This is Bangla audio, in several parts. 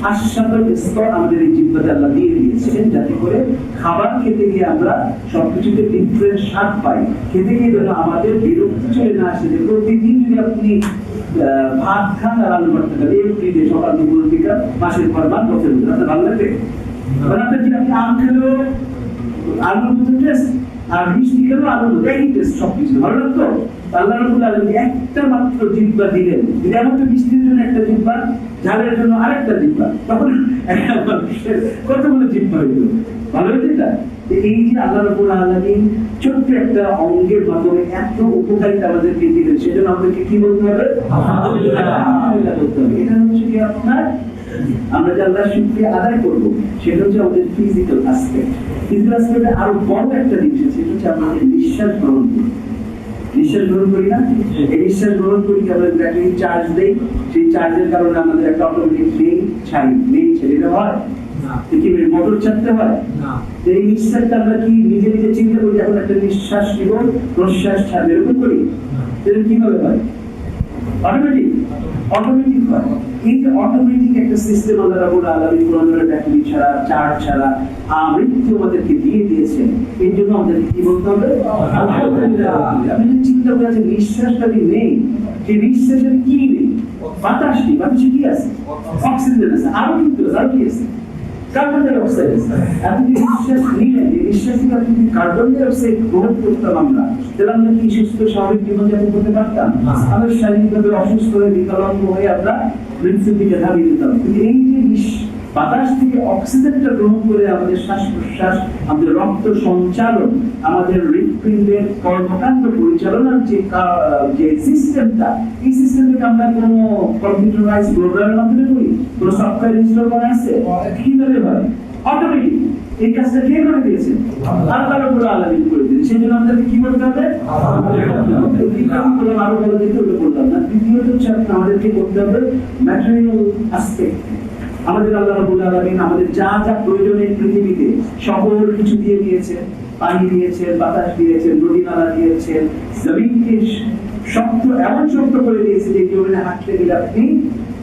আশ্বাদক স্তর আমাদের এই জিহ্বাতে আল্লাহ দিয়ে দিয়েছেন, যাতে করে খাবার খেতে গিয়ে আমরা সবকিছুতে ডিফারেন্ট স্বাদ পাই। খেতে গিয়ে যেন আমাদের বিরক্তি চলে না আসে। যে প্রতিদিন যদি আপনি ভাত খান আর আলু ভর্তা খান এভরিডে, সকাল দুপুর বিকাল মাসের পর মাস বছর ভিতরে, আপনার ভালো লাগবে? আপনি আম খেলেও আলুর মতো টেস্ট, আর মিষ্টি খেলেও আলুর মতো একই টেস্ট, সবকিছু ভালো লাগতো। আল্লাহ রাব্বুল আলামিন একটা মাত্র জিহ্বা দিলেন, যেমন তো মিষ্টির জন্য একটা জিহ্বা, ঝালের জন্য আরেকটা জিহ্বা, তখন কতগুলো জিহ্বা হইল, ভালো হয়েছে এটা? এই যে আল্লাহ রাব্বুল আলামিন ছোট্ট একটা অঙ্গের মাধ্যমে এত উপকারিতা আমাদেরকে দিলেন, সেজন্য আমাদেরকে কি বলতে হবে? আলহামদুলিল্লাহ বলতে হবে। এটা হচ্ছে কি আপনার, আমরা যে আল্লাহর শুকরিয়া আদায় করবো, সেটা হচ্ছে আমাদের ফিজিক্যাল অ্যাসপেক্ট। ফিজিক্যাল অ্যাসপেক্টে আরো বড় একটা জিনিস আছে, সেটা হচ্ছে আমাদের নিঃশ্বাস গ্রহণ করি। নিঃশ্বাস গ্রহণ করি না? এই নিঃশ্বাস গ্রহণ করি আমরা ব্যাটারি চার্জ দেই, সেই চার্জের কারণে আমাদের একটা অটোমেটিক নেই ছেড়ে হয় না, কি মোটর চাপতে হয় না। এই নিঃশ্বাসটা আমরা কি নিজে নিজে চিন্তা করি, যখন একটা নিঃশ্বাস নিব প্রশ্বাস ছাড়বে, এরকম করি? এটা কিভাবে হয়? অটোমেটিক হয়। এই যে অটোমেটিক একটা সিস্টেম আল্লাহ রাব্বুল আলামিন কোরআনের ব্যাটারি ছাড়া, চার্জ ছাড়া মৃত্যু আমাদেরকে দিয়ে দিয়েছেন। এই জন্য আমাদেরকে কি বলতে হবে? আলহামদুলিল্লাহ। আমি যে চিন্তা করে যে নিঃশ্বাসটা নেই, সেই নিঃশ্বাসের কি নেই? বাতাস নেই। বাতাসে কি আছে? অক্সিজেন আছে, আরো কিন্তু আরো কি আছে? কার্বন ডাই অক্সাইড আছে। আপনি নিঃশ্বাস নিলেন, এই নিঃশ্বাস থেকে আপনি কার্বন ডাই অক্সাইড গ্রহণ করতাম আমরা, তাহলে আমরা কি সুস্থ স্বাভাবিক জীবনযাপন করতে পারতাম? আমরা শারীরিকভাবে অসুস্থ হয়ে বিকলাঙ্গ হয়ে আমরা মৃত্যুর দিকে ধাবিয়ে দিতাম। কিন্তু এই যে বাতাস থেকে অক্সিজেনটা গ্রহণ করে আমাদের শ্বাস প্রশ্বাস, আমাদের রক্ত সঞ্চালন, আমাদের হৃৎপিণ্ডের কর্মকাণ্ড পরিচালনার যে সিস্টেমটা, এই সিস্টেমটাকে আমরা কোনো কম্পিউটারাইজ প্রোগ্রামের মাধ্যমে করি, কোনো সফটওয়্যার ইনস্টল করা আছে? কিভাবে হয়? অটোমেটিক। এই কাজটা কে করে দিয়েছেন? আল্লাহ রাব্বুল আলামিন করে দিয়েছেন। সেই জন্য আমাদেরকে কি করতে হবে? আরো বলে দিতে হলে বললাম না। দ্বিতীয়ত হচ্ছে আমাদেরকে করতে হবে ম্যাটেরিয়াল অ্যাসপেক্ট। আমাদের আল্লাহ রাব্বুল আলামিন আমাদের যা যা প্রয়োজনের পৃথিবীতে সকল কিছু দিয়ে দিয়েছেন। পানি দিয়েছেন, বাতাস দিয়েছেন, নদী নালা দিয়েছেন, জমিনকে শক্ত, এমন শক্ত করে দিয়েছে যে জমিনে হাঁটতে গেলে আপনি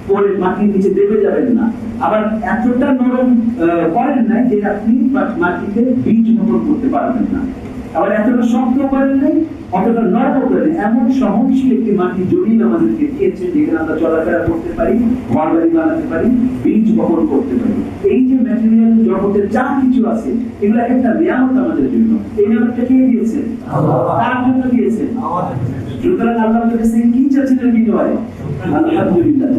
পরে মাটির নিচে দেবে যাবেন না। আবার এতটা নরম করেন নাই যে আপনি মাটিতে বীজ বপন করতে পারবেন না। আবার এতটা শক্ত করেন নাই, অতটা নরম করেন। এমন সহনশীল একটি মাটি জমিন আমাদেরকে দিয়েছে, যেখানে আমরা চলাফেরা করতে পারি, ঘর বাড়ি বানাতে পারি, বীজ বপন করতে পারি। এই যে ম্যাটেরিয়াল জগতের যা কিছু আছে, এগুলো একটা নিয়ামত আমাদের জন্য। এই নিয়ামতটা কে দিয়েছেন? কার জন্য দিয়েছেন? সুতরাং আল্লাহ আমাদের কাছে কি চাচ্ছেন বিনিময়ে? আলহামদুলিল্লাহ।